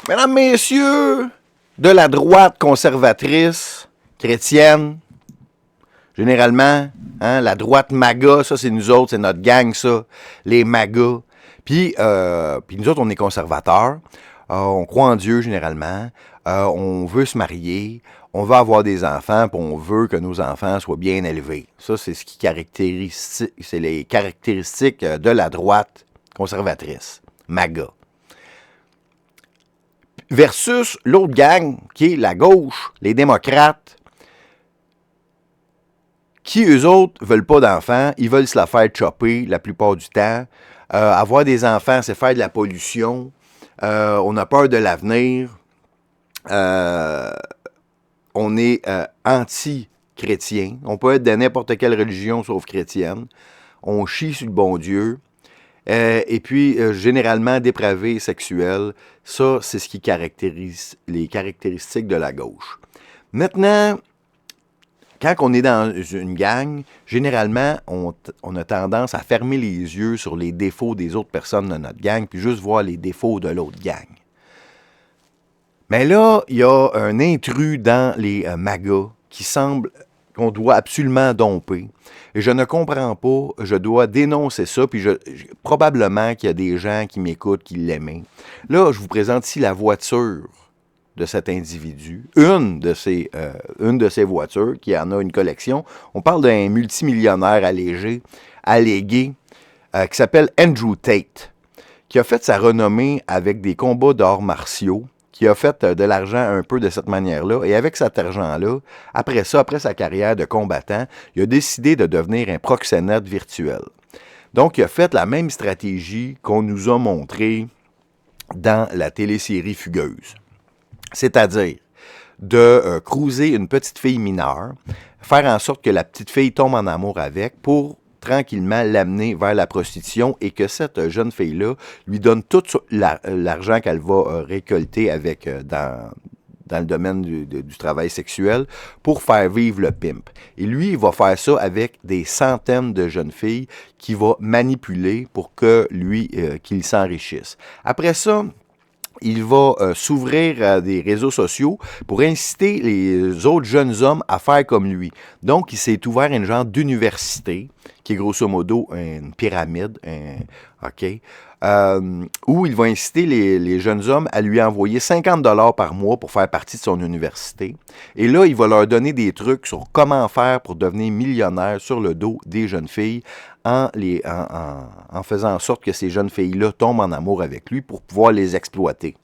Mesdames, messieurs, de la droite conservatrice, chrétienne, généralement, hein, la droite MAGA, ça c'est nous autres, c'est notre gang ça, les MAGA. Puis nous autres, on est conservateurs, on croit en Dieu généralement, on veut se marier, on veut avoir des enfants, puis on veut que nos enfants soient bien élevés. Ça, c'est ce qui caractérise, c'est les caractéristiques de la droite conservatrice, MAGA. Versus l'autre gang, qui est la gauche, les démocrates, qui, eux autres, veulent pas d'enfants, ils veulent se la faire chopper la plupart du temps. Avoir des enfants, c'est faire de la pollution. On a peur de l'avenir. On est anti-chrétien. On peut être de n'importe quelle religion sauf chrétienne. On chie sur le bon Dieu. Et puis, généralement, dépravé sexuel. Ça, c'est ce qui caractérise les caractéristiques de la gauche. Maintenant, quand on est dans une gang, généralement, on a tendance à fermer les yeux sur les défauts des autres personnes de notre gang, puis juste voir les défauts de l'autre gang. Mais là, il y a un intrus dans les MAGA qui semble qu'on doit absolument domper. Et je ne comprends pas, je dois dénoncer ça, puis probablement qu'il y a des gens qui m'écoutent, qui l'aimaient. Là, je vous présente ici la voiture de cet individu, une de ses voitures, qui en a une collection. On parle d'un multimillionnaire allégué, qui s'appelle Andrew Tate, qui a fait sa renommée avec des combats d'arts martiaux, qui a fait de l'argent un peu de cette manière-là. Et avec cet argent-là, après sa carrière de combattant, il a décidé de devenir un proxénète virtuel. Donc, il a fait la même stratégie qu'on nous a montrée dans la télésérie Fugueuse. C'est-à-dire de cruiser une petite fille mineure, faire en sorte que la petite fille tombe en amour avec pour tranquillement l'amener vers la prostitution et que cette jeune fille-là lui donne tout l'argent qu'elle va récolter avec dans le domaine du travail sexuel pour faire vivre le pimp. Et lui, il va faire ça avec des centaines de jeunes filles qu'il va manipuler pour que lui, qu'il s'enrichisse. Après ça, il va s'ouvrir à des réseaux sociaux pour inciter les autres jeunes hommes à faire comme lui. Donc, il s'est ouvert un genre d'université, qui est grosso modo une pyramide, où il va inciter les jeunes hommes à lui envoyer 50$ par mois pour faire partie de son université. Et là, il va leur donner des trucs sur comment faire pour devenir millionnaire sur le dos des jeunes filles en faisant en sorte que ces jeunes filles-là tombent en amour avec lui pour pouvoir les exploiter.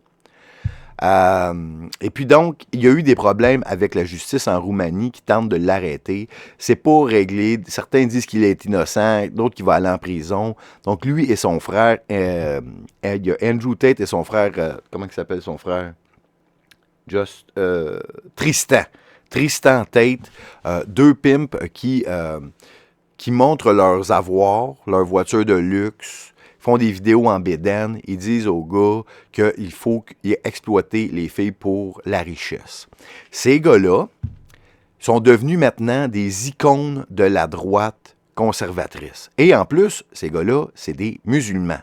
Et puis donc, il y a eu des problèmes avec la justice en Roumanie qui tente de l'arrêter. C'est pas réglé. Certains disent qu'il est innocent, d'autres qu'il va aller en prison. Donc lui et son frère, il y a Andrew Tate et son frère, comment il s'appelle son frère? Tristan. Tristan Tate, deux pimps qui montrent leurs avoirs, leurs voitures de luxe, font des vidéos en bédaine, ils disent aux gars qu'il faut exploiter les filles pour la richesse. Ces gars-là sont devenus maintenant des icônes de la droite conservatrice. Et en plus, ces gars-là, c'est des musulmans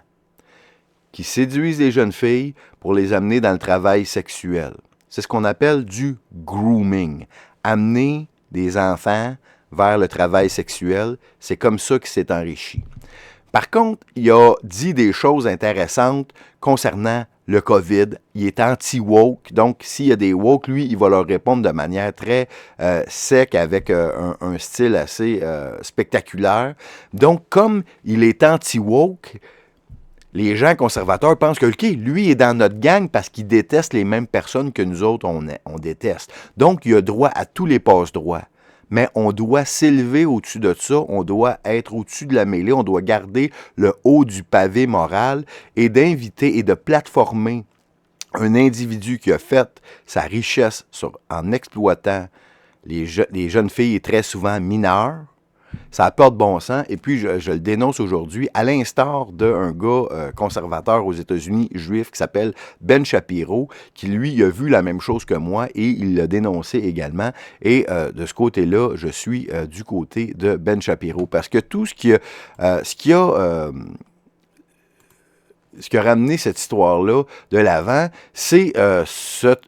qui séduisent les jeunes filles pour les amener dans le travail sexuel. C'est ce qu'on appelle du grooming. Amener des enfants vers le travail sexuel, c'est comme ça qu'il s'est enrichi. Par contre, il a dit des choses intéressantes concernant le COVID. Il est anti-woke, donc s'il y a des woke, lui, il va leur répondre de manière très sec, avec un style assez spectaculaire. Donc, comme il est anti-woke, les gens conservateurs pensent que, OK, lui est dans notre gang parce qu'il déteste les mêmes personnes que nous autres, on déteste. Donc, il a droit à tous les passe-droits. Mais on doit s'élever au-dessus de ça, on doit être au-dessus de la mêlée, on doit garder le haut du pavé moral et d'inviter et de plateformer un individu qui a fait sa richesse en exploitant les jeunes filles et très souvent mineures. Ça n'a pas de bon sens. Et puis, je le dénonce aujourd'hui, à l'instar d'un gars conservateur aux États-Unis, juif, qui s'appelle Ben Shapiro, qui, lui, a vu la même chose que moi et il l'a dénoncé également. Et de ce côté-là, je suis du côté de Ben Shapiro. Parce que tout ce qui a ce qui a ramené cette histoire-là de l'avant, c'est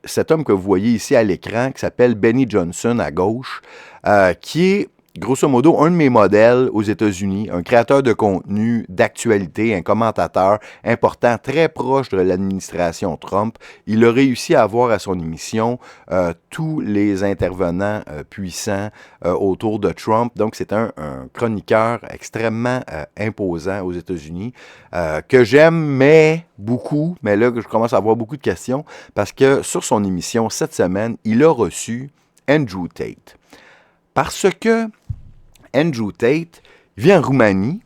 cet homme que vous voyez ici à l'écran, qui s'appelle Benny Johnson à gauche, qui est grosso modo un de mes modèles aux États-Unis, un créateur de contenu, d'actualité, un commentateur important, très proche de l'administration Trump. Il a réussi à avoir à son émission tous les intervenants puissants autour de Trump. Donc, c'est un chroniqueur extrêmement imposant aux États-Unis, que j'aime, mais beaucoup. Mais là, je commence à avoir beaucoup de questions parce que sur son émission cette semaine, il a reçu Andrew Tate. Parce que Andrew Tate vit en Roumanie.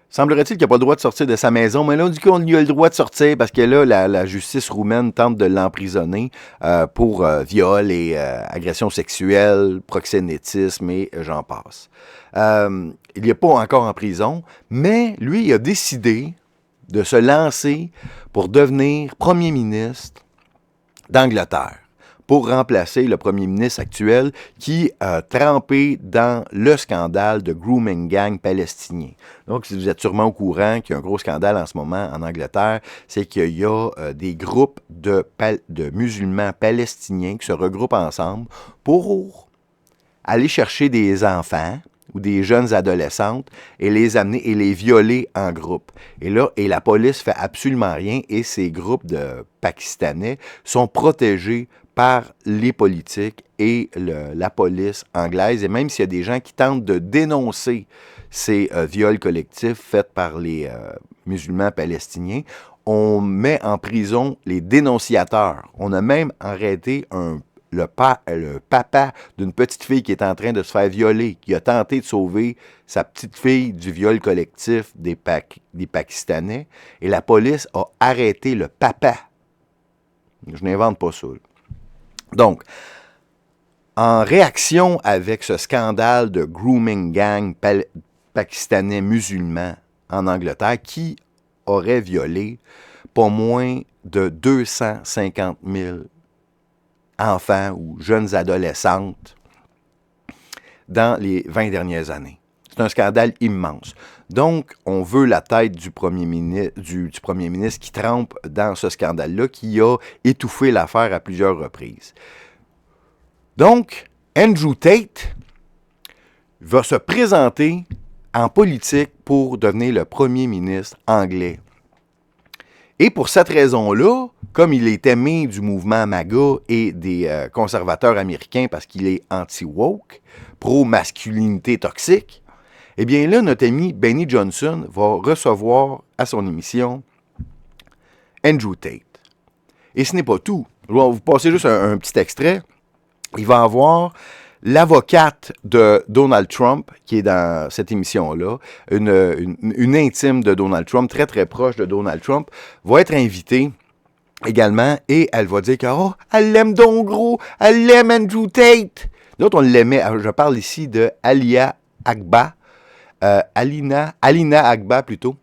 Semblerait-il qu'il n'a pas le droit de sortir de sa maison, mais là, on dit qu'on lui a le droit de sortir parce que là, la justice roumaine tente de l'emprisonner pour viol et agression sexuelle, proxénétisme et j'en passe. Il n'est pas encore en prison, mais lui, il a décidé de se lancer pour devenir premier ministre d'Angleterre, pour remplacer le premier ministre actuel qui a trempé dans le scandale de grooming gang palestinien. Donc, si vous êtes sûrement au courant qu'il y a un gros scandale en ce moment en Angleterre, c'est qu'il y a des groupes de musulmans palestiniens qui se regroupent ensemble pour aller chercher des enfants ou des jeunes adolescentes et les amener et les violer en groupe. Et la police fait absolument rien et ces groupes de Pakistanais sont protégés par les politiques et la police anglaise. Et même s'il y a des gens qui tentent de dénoncer ces viols collectifs faits par les musulmans palestiniens, on met en prison les dénonciateurs. On a même arrêté le papa d'une petite fille qui est en train de se faire violer, qui a tenté de sauver sa petite fille du viol collectif des Pakistanais. Et la police a arrêté le papa. Je n'invente pas ça. Donc, en réaction avec ce scandale de grooming gang pakistanais musulmans en Angleterre, qui aurait violé pas moins de 250 000 enfants ou jeunes adolescentes dans les 20 dernières années. C'est un scandale immense. Donc, on veut la tête du premier ministre qui trempe dans ce scandale-là, qui a étouffé l'affaire à plusieurs reprises. Donc, Andrew Tate va se présenter en politique pour devenir le premier ministre anglais. Et pour cette raison-là, comme il est aimé du mouvement MAGA et des conservateurs américains parce qu'il est anti-woke, pro-masculinité toxique, eh bien là, notre ami Benny Johnson va recevoir à son émission Andrew Tate. Et ce n'est pas tout. Je vais vous passer juste un petit extrait. Il va avoir l'avocate de Donald Trump, qui est dans cette émission-là, une intime de Donald Trump, très très proche de Donald Trump, va être invitée également et elle va dire que elle l'aime donc gros, elle l'aime Andrew Tate. D'autres, on l'aimait, je parle ici de Alina Agba plutôt,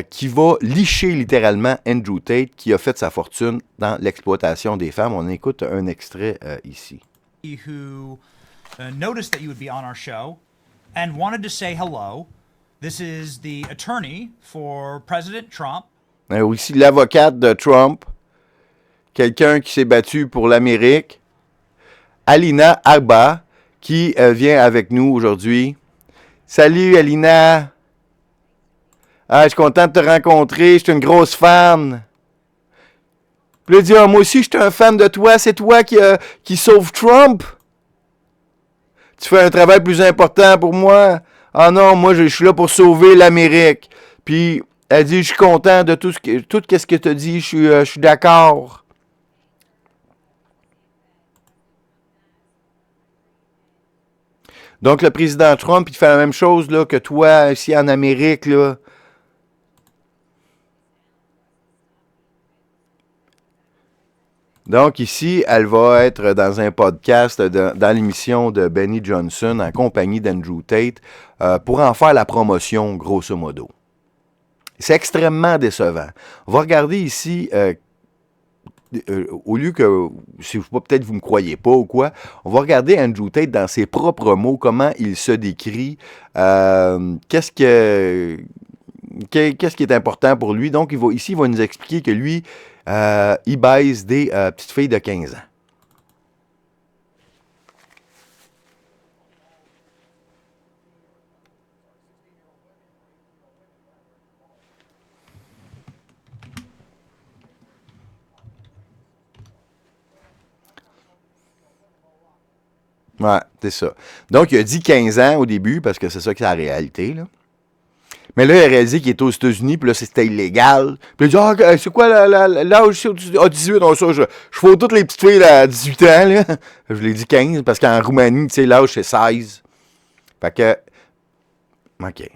qui va licher littéralement Andrew Tate, qui a fait sa fortune dans l'exploitation des femmes. On écoute un extrait ici. Who noticed that you would be on our show and wanted to say hello. This is the attorney for President Trump. Aussi l'avocate de Trump, quelqu'un qui s'est battu pour l'Amérique, Alina Agba, qui vient avec nous aujourd'hui. Salut Alina! Ah, je suis content de te rencontrer, je suis une grosse fan. Puis là, il dit, moi aussi, je suis un fan de toi, c'est toi qui sauve Trump. Tu fais un travail plus important pour moi. Ah non, moi, je suis là pour sauver l'Amérique. Puis, elle dit, je suis content de tout ce que tu as dit, je suis d'accord. Donc, le président Trump, il fait la même chose là, que toi, ici en Amérique, là. Donc ici, elle va être dans un podcast, dans l'émission de Benny Johnson, en compagnie d'Andrew Tate, pour en faire la promotion, grosso modo. C'est extrêmement décevant. On va regarder ici, au lieu que, si peut-être vous ne me croyez pas ou quoi, on va regarder Andrew Tate dans ses propres mots, comment il se décrit, qu'est-ce qui est important pour lui. Donc, ici, il va nous expliquer que lui, il baise des petites filles de 15 ans. Ouais, c'est ça. Donc, il a dit 15 ans au début, parce que c'est ça qui est la réalité, là. Mais là, il a réalisé qu'il était aux États-Unis, puis là, c'était illégal. Puis il a dit, c'est quoi l'âge ici? Ah, 18, non, ça, je fous toutes les petites filles à 18 ans, là. Je l'ai dit 15, parce qu'en Roumanie, tu sais, l'âge, c'est 16. Fait que, OK.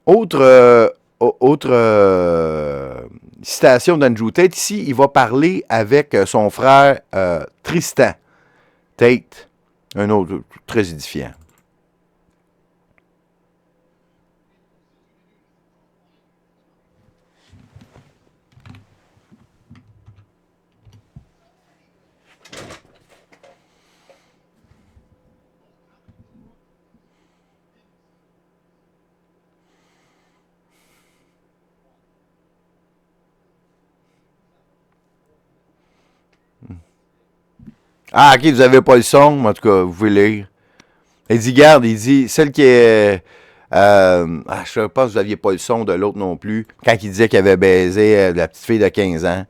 Autre citation d'Andrew Tate, ici, il va parler avec son frère Tristan Tate, un autre très édifiant. Ah, OK, vous n'avez pas le son, mais en tout cas, vous pouvez lire. Il dit, garde, il dit, celle qui est... je pense que vous n'aviez pas le son de l'autre non plus, quand il disait qu'il avait baisé la petite fille de 15 ans.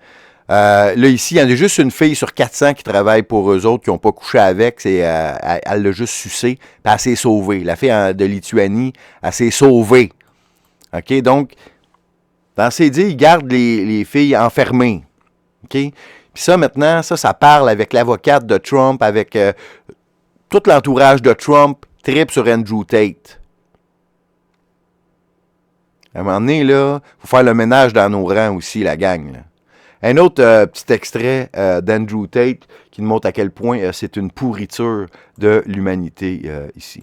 Là, ici, il y en a juste une fille sur 400 qui travaille pour eux autres, qui n'ont pas couché avec. Elle l'a juste sucé, puis elle s'est sauvée. La fille de Lituanie, elle s'est sauvée. OK? Donc, dans ses dits, il garde les filles enfermées. OK? Puis ça, maintenant, ça parle avec l'avocate de Trump, avec tout l'entourage de Trump, tripe sur Andrew Tate. À un moment donné, là, il faut faire le ménage dans nos rangs aussi, la gang. Là. Un autre petit extrait d'Andrew Tate qui nous montre à quel point c'est une pourriture de l'humanité ici.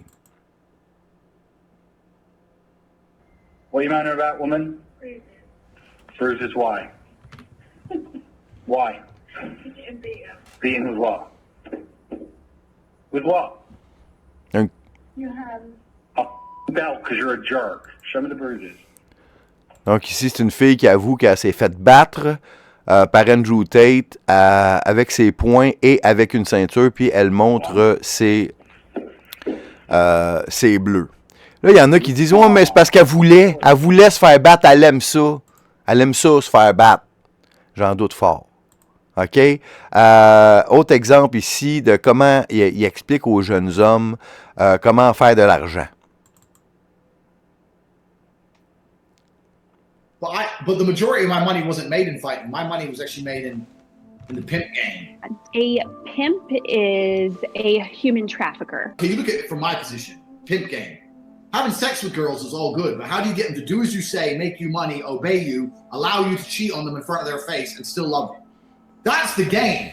What do you matter about women? Versus why? Why? Being with what? With what? You have. A belt because you're a jerk. Show me the bruises. Donc ici, c'est une fille qui avoue qu'elle s'est faite battre par Andrew Tate avec ses poings et avec une ceinture, puis elle montre ses bleus. Là, il y en a qui disent « Ouais, mais c'est parce qu'elle voulait se faire battre, elle aime ça. Elle aime ça, se faire battre. » J'en doute fort. OK? Autre exemple ici de comment il explique aux jeunes hommes comment faire de l'argent. But the majority of my money wasn't made in fighting. My money was actually made in the pimp game. A pimp is a human trafficker. Okay, you look at it from my position, pimp game. Having sex with girls is all good, but how do you get them to do as you say, make you money, obey you, allow you to cheat on them in front of their face, and still love you? That's the game.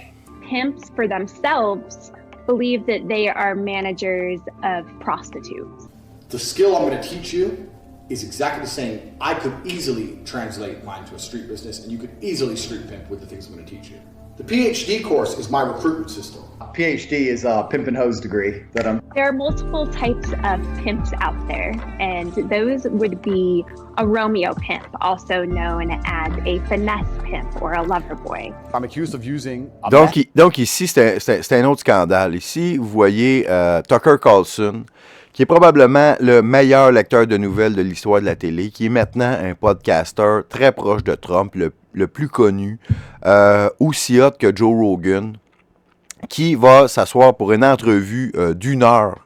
Pimps, for themselves, believe that they are managers of prostitutes. The skill I'm going to teach you is exactly the same. I could easily translate mine to a street business, and you could easily street pimp with the things I'm going to teach you. The PhD course is my recruitment system. PhD is a pimp and hose degree that I'm... There are multiple types of pimps out there, and those would be a Romeo pimp, also known as a finesse pimp or a lover boy. I'm accused of using... Donc ici, c'est un autre scandale. Ici, vous voyez Tucker Carlson, qui est probablement le meilleur lecteur de nouvelles de l'histoire de la télé, qui est maintenant un podcaster très proche de Trump, le plus connu, aussi hot que Joe Rogan, qui va s'asseoir pour une entrevue d'1 heure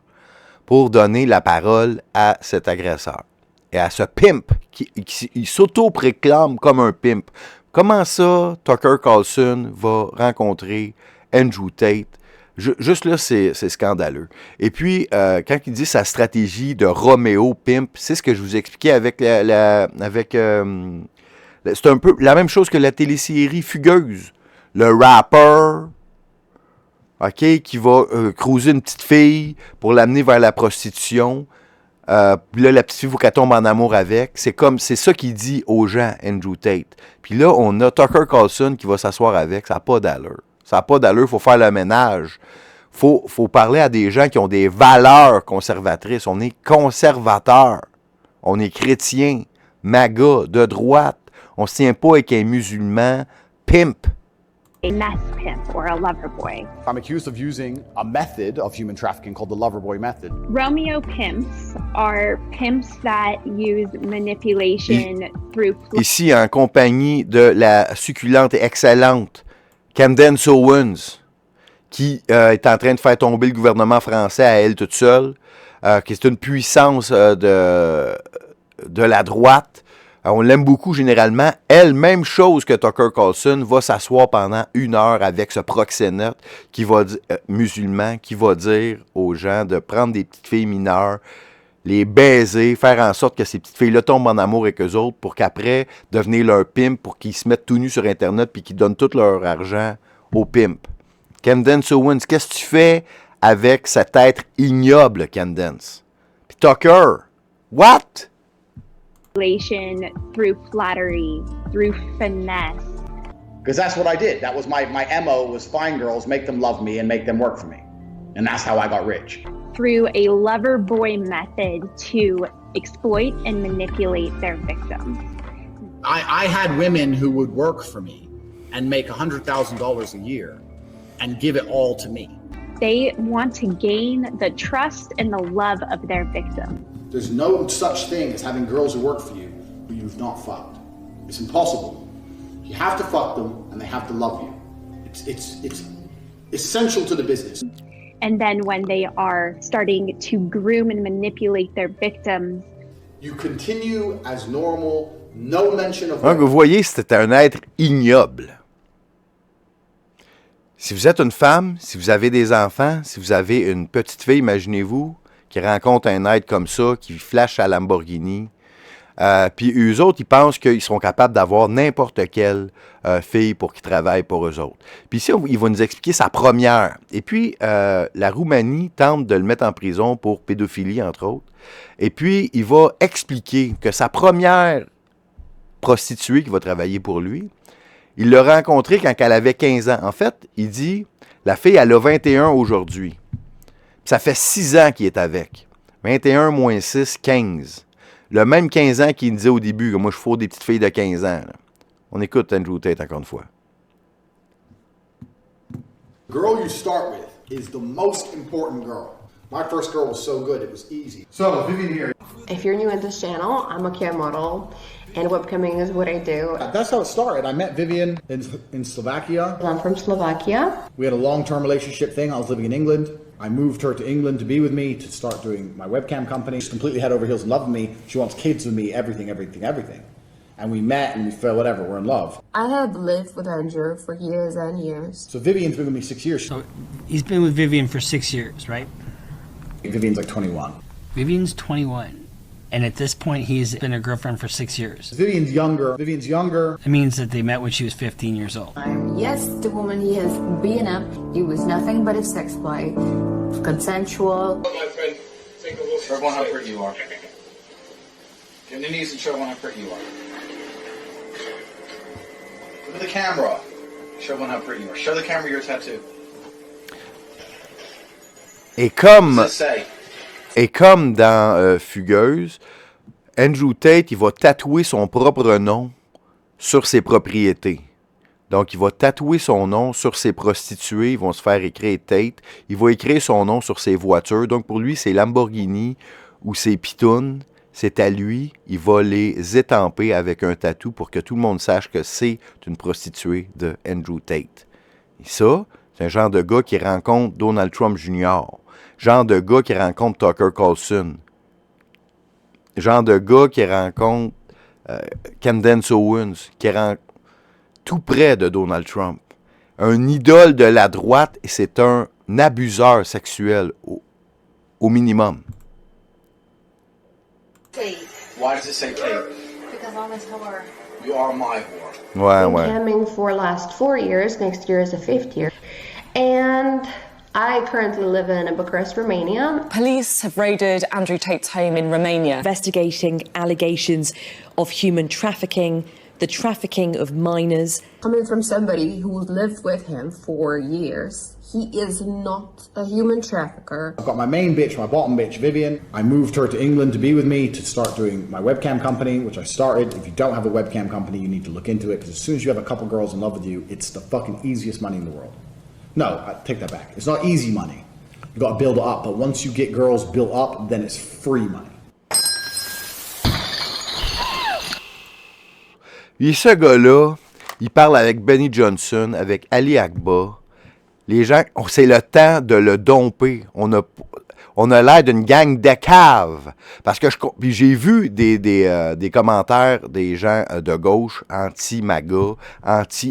pour donner la parole à cet agresseur et à ce pimp qui s'auto-préclame comme un pimp. Comment ça, Tucker Carlson va rencontrer Andrew Tate? Juste là, c'est scandaleux. Et puis, quand il dit sa stratégie de Romeo Pimp, c'est ce que je vous expliquais avec c'est un peu la même chose que la télésérie Fugueuse. Le rapper, OK, qui va cruiser une petite fille pour l'amener vers la prostitution. Puis là, la petite fille, il faut qu'elle tombe en amour avec. C'est ça qu'il dit aux gens, Andrew Tate. Puis là, on a Tucker Carlson qui va s'asseoir avec. Ça n'a pas d'allure. Ça n'a pas d'allure, il faut faire le ménage. Faut parler à des gens qui ont des valeurs conservatrices. On est conservateurs. On est chrétiens. MAGA, de droite. On se tient pas avec un musulman pimp. A finesse pimp or a lover boy. I'm accused of using a method of human trafficking called the Loverboy method. Romeo pimps are pimps that use manipulation through Ici, en compagnie de la succulente et excellente Candace Owens, qui est en train de faire tomber le gouvernement français à elle toute seule, qui est une puissance de la droite. On l'aime beaucoup généralement. Elle, même chose que Tucker Carlson, va s'asseoir pendant 1 heure avec ce proxénète qui va musulman, qui va dire aux gens de prendre des petites filles mineures, les baiser, faire en sorte que ces petites filles-là tombent en amour avec eux autres pour qu'après, devenir leur pimp, pour qu'ils se mettent tout nus sur Internet puis qu'ils donnent tout leur argent aux pimps. Candace Owens, qu'est-ce que tu fais avec cet être ignoble, Candace? Puis Tucker, what? through flattery, through finesse. Because that's what I did. That was my MO was find girls, make them love me, and make them work for me. And that's how I got rich. Through a lover boy method to exploit and manipulate their victims. I had women who would work for me and make $100,000 a year and give it all to me. They want to gain the trust and the love of their victim. There's no such thing as having girls who work for you who you've not fucked. It's impossible. You have to fuck them and they have to love you. It's essential to the business. And then when they are starting to groom and manipulate their victims, you continue as normal, no mention of... Donc, vous voyez, c'était un être ignoble. Si vous êtes une femme, si vous avez des enfants, si vous avez une petite fille, imaginez-vous, qui rencontre un être comme ça, qui flash à Lamborghini, puis eux autres, ils pensent qu'ils sont capables d'avoir n'importe quelle fille pour qu'ils travaillent pour eux autres. Puis ici, il va nous expliquer sa première. Et puis, la Roumanie tente de le mettre en prison pour pédophilie, entre autres. Et puis, il va expliquer que sa première prostituée qui va travailler pour lui, il l'a rencontrée quand elle avait 15 ans. En fait, il dit, la fille, elle a 21 aujourd'hui. Ça fait 6 ans qu'il est avec. 21 moins 6, 15. Le même 15 ans qu'il disait au début, que moi, je fous des petites filles de 15 ans. Là. On écoute Andrew Tate encore une fois. The girl you start with is the most important girl. My first girl was so good, it was easy. So, Vivian here. If you're new at this channel, I'm a cam model, and webcamming is what I do. That's how it started. I met Vivian in Slovakia. I'm from Slovakia. We had a long-term relationship thing. I was living in England. I moved her to England to be with me, to start doing my webcam company. She's completely head over heels in love with me. She wants kids with me, everything. And we met and we felt whatever, we're in love. I have lived with Andrew for years and years. So Vivian's been with me 6 years. So he's been with Vivian for 6 years, right? Vivian's like 21. Vivian's 21. And at this point, he's been a girlfriend for 6 years. Vivian's younger. It means that they met when she was 15 years old. Yes, the woman he has been up, he was nothing but a sex play. Consensual. My friend, think of show everyone how pretty you are. Get on your knees and show everyone how pretty you are. Look at the camera. Show everyone how pretty you are. Show the camera your tattoo. Et comme... What does it say? Et comme dans Fugueuse, Andrew Tate, il va tatouer son propre nom sur ses propriétés. Donc, il va tatouer son nom sur ses prostituées. Ils vont se faire écrire Tate. Il va écrire son nom sur ses voitures. Donc, pour lui, c'est Lamborghini ou c'est pitounes. C'est à lui. Il va les étamper avec un tatou pour que tout le monde sache que c'est une prostituée de Andrew Tate. Et ça, c'est un genre de gars qui rencontre Donald Trump Jr., genre de gars qui rencontre Tucker Carlson, genre de gars qui rencontre Candace Owens, qui rencontre tout près de Donald Trump. Un idole de la droite, et c'est un abuseur sexuel au minimum. Tate. Why does it say Tate? Because I'm his whore. You are my whore. Ouais, Been ouais. camming for last 4 years. Next year is the 5th year. And I currently live in Bucharest, Romania. Police have raided Andrew Tate's home in Romania, investigating allegations of human trafficking, the trafficking of minors. Coming from somebody who lived with him for years, he is not a human trafficker. I've got my main bitch, my bottom bitch, Vivian. I moved her to England to be with me to start doing my webcam company, which I started. If you don't have a webcam company, you need to look into it, because as soon as you have a couple girls in love with you, it's the fucking easiest money in the world. No, I take that back. It's not easy money. You got to build it up, but once you get girls built up, then it's free money. Et ce gars-là, il parle avec Benny Johnson, avec Ali Agba. Les gens, c'est le temps de le domper. On a l'air d'une gang de caves. Parce que puis j'ai vu des commentaires des gens de gauche, anti-MAGA,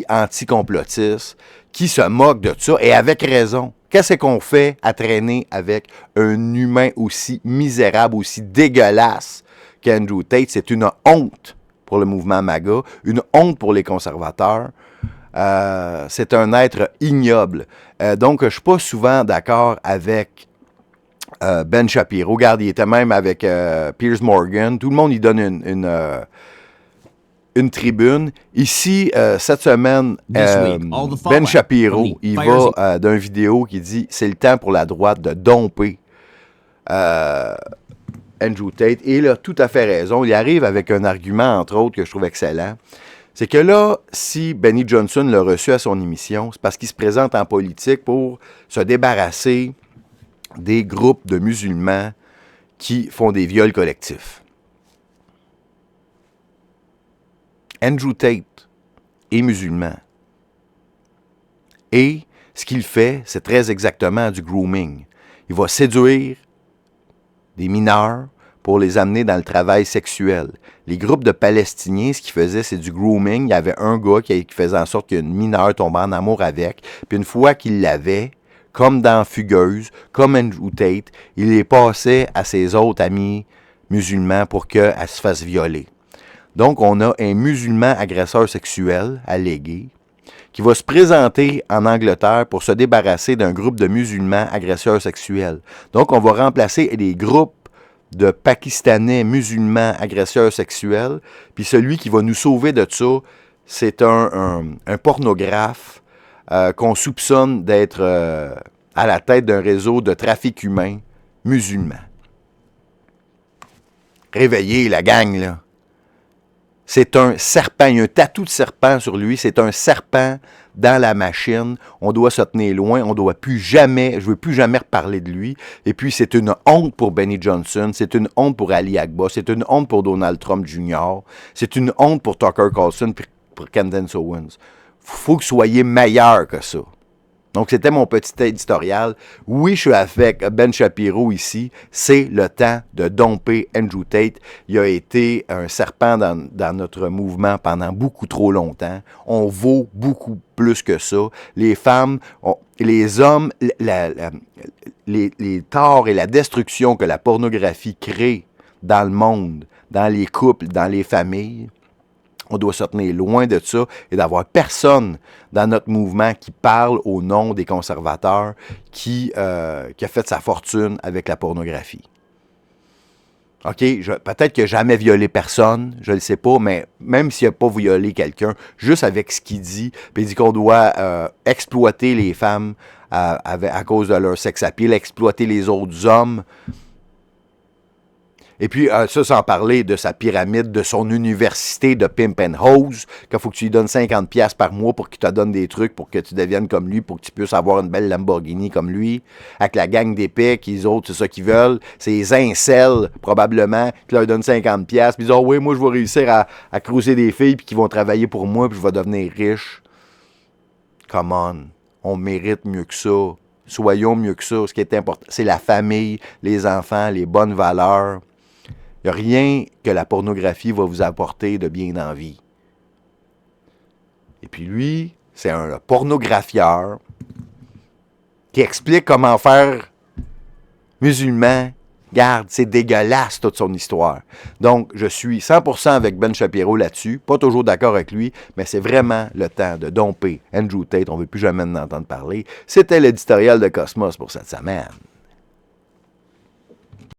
anti-complotistes, qui se moquent de ça, et avec raison. Qu'est-ce qu'on fait à traîner avec un humain aussi misérable, aussi dégueulasse qu'Andrew Tate? C'est une honte pour le mouvement MAGA, une honte pour les conservateurs. C'est un être ignoble. Donc, je ne suis pas souvent d'accord avec Ben Shapiro. Regarde, il était même avec Piers Morgan. Tout le monde, il donne une tribune. Ici, cette semaine, Ben Shapiro, il va d'une vidéo qui dit « C'est le temps pour la droite de domper Andrew Tate ». Et il a tout à fait raison. Il arrive avec un argument, entre autres, que je trouve excellent. C'est que là, si Benny Johnson l'a reçu à son émission, c'est parce qu'il se présente en politique pour se débarrasser des groupes de musulmans qui font des viols collectifs. Andrew Tate est musulman. Et ce qu'il fait, c'est très exactement du grooming. Il va séduire des mineurs pour les amener dans le travail sexuel. Les groupes de Palestiniens, ce qu'ils faisaient, c'est du grooming. Il y avait un gars qui faisait en sorte qu'une mineure tombait en amour avec. Puis une fois qu'il l'avait, comme dans Fugueuse, comme Andrew Tate, il les passait à ses autres amis musulmans pour qu'elle se fasse violer. Donc, on a un musulman agresseur sexuel allégué qui va se présenter en Angleterre pour se débarrasser d'un groupe de musulmans agresseurs sexuels. Donc, on va remplacer les groupes de Pakistanais musulmans agresseurs sexuels, puis celui qui va nous sauver de ça, c'est un pornographe qu'on soupçonne d'être à la tête d'un réseau de trafic humain musulman. Réveillez la gang, là. C'est un serpent, il y a un tatou de serpent sur lui, c'est un serpent dans la machine. On doit se tenir loin, on doit plus jamais, je veux plus jamais reparler de lui. Et puis c'est une honte pour Benny Johnson, c'est une honte pour Ali Agba, c'est une honte pour Donald Trump Jr., c'est une honte pour Tucker Carlson, pour Candace Owens. Faut que vous soyez meilleur que ça. Donc, c'était mon petit éditorial. Oui, je suis avec Ben Shapiro ici. C'est le temps de domper Andrew Tate. Il a été un serpent dans notre mouvement pendant beaucoup trop longtemps. On vaut beaucoup plus que ça. Les femmes, les hommes, les torts et la destruction que la pornographie crée dans le monde, dans les couples, dans les familles, on doit se tenir loin de ça et d'avoir personne dans notre mouvement qui parle au nom des conservateurs qui a fait sa fortune avec la pornographie. OK, peut-être qu'il n'a jamais violé personne, je ne le sais pas, mais même s'il n'a pas violé quelqu'un, juste avec ce qu'il dit, puis il dit qu'on doit exploiter les femmes à cause de leur sex appeal, exploiter les autres hommes. Et puis, ça, sans parler de sa pyramide, de son université de Pimp and Hose, qu'il faut que tu lui donnes 50$ par mois pour qu'il te donne des trucs pour que tu deviennes comme lui, pour que tu puisses avoir une belle Lamborghini comme lui, avec la gang d'épais, qui les autres, c'est ça qu'ils veulent. C'est les incels, probablement, qui leur donnent 50$, puis ils disent « Oh oui, moi, je vais réussir à cruiser des filles, puis qui vont travailler pour moi, puis je vais devenir riche. » Come on, on mérite mieux que ça. Soyons mieux que ça. Ce qui est important, c'est la famille, les enfants, les bonnes valeurs. Il n'y a rien que la pornographie va vous apporter de bien dans la vie. Et puis lui, c'est un pornographieur qui explique comment faire musulman. Garde, c'est dégueulasse toute son histoire. Donc, je suis 100% avec Ben Shapiro là-dessus. Pas toujours d'accord avec lui, mais c'est vraiment le temps de domper Andrew Tate. On ne veut plus jamais en entendre parler. C'était l'éditorial de Cosmos pour cette semaine.